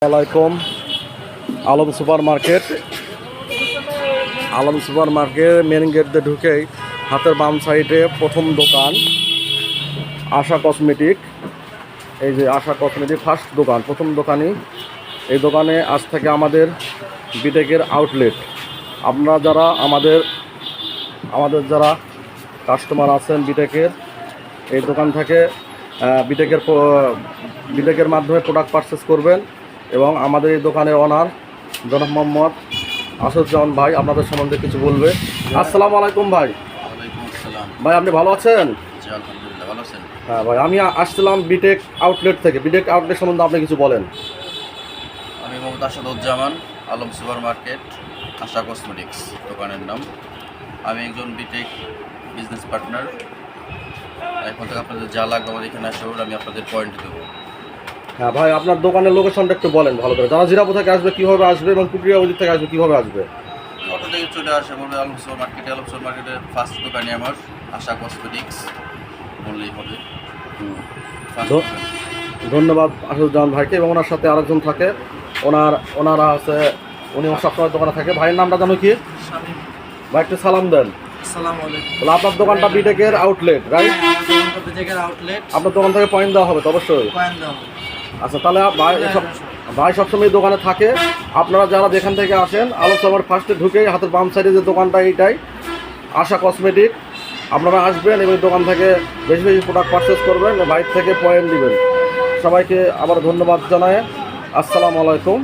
আলাইকুম। Alam supermarket main gate দিয়ে ঢুকেই হাতের বাম সাইডে প্রথম দোকান আশা কসমেটিক। এই যে আশা কসমেটিক ফার্স্ট দোকান, প্রথম দোকানই। এই দোকানে আজ থেকে আমাদের বিটেকের আউটলেট। আপনারা যারা আমাদের যারা কাস্টমার আছেন বিটেকের, এই দোকান থেকে বিটেকের মাধ্যমে প্রোডাক্ট পারচেস করবেন। এবং আমাদের এই দোকানের ওনার জনাব মোহাম্মদ আসাদুজ্জামান ভাই আপনাদের সম্বন্ধে কিছু বলবে। আসসালামু আলাইকুম ভাই। ভাই আপনি ভালো আছেন? হ্যাঁ ভাই, আমি আসছিলাম বিটেক আউটলেট থেকে। বিটেক আউটলেট সম্বন্ধে আপনি কিছু বলেন। আমি মোহাম্মদ আসাদুজ্জামান, আলম সুপার মার্কেট, আশা কসমেটিক্স দোকানের নাম। আমি একজন বিটেক বিজনেস পার্টনার। এখন থেকে আপনাদের যা লাগবে আমাদের এখানে আসবে, আমি আপনাদের পয়েন্ট দেবো। হ্যাঁ ভাই, আপনার দোকানের লোকেশনটা একটু বলেন ভালো করে। যারা জিরাপুর থেকে আসবে কীভাবে আসবে এবং কুটিয়া ওদিক থেকে আসবে কীভাবে আসবে? অটো থেকে চলে আসে বলবে আলম সুপার মার্কেটে। আলম সুপার মার্কেটের ফার্স্ট দোকানে আমার আশা কসমেটিক্স বললেই হবে। ধন্যবাদ আসাদুজ্জামান ভাইকে। এবং ওনার সাথে আরেকজন থাকে, ওনারা আছে, উনি সবসময় দোকানে থাকে। ভাইয়ের নামটা জানো কি? ভাই একটু সালাম দেন। তাহলে আপনার দোকানটা বিটেকের আউটলেট, রাইট? আপনার দোকান থেকে পয়েন্ট দেওয়া হবে তো অবশ্যই। আচ্ছা, তাহলে ভাই সবসময় দোকানে থাকে। আপনারা যারা যেখান থেকে আসেন, আলো সবার ফার্স্টে ঢুকে হাতের বাম সাইডে যে দোকানটা, এইটাই আশা কসমেটিক। আপনারা আসবেন এবং দোকান থেকে বেশি বেশি প্রোডাক্ট পারচেস করবেন, বাইরে থেকে পয়েন্ট দিবেন। সবাইকে আবার ধন্যবাদ জানায়। আসসালামু আলাইকুম।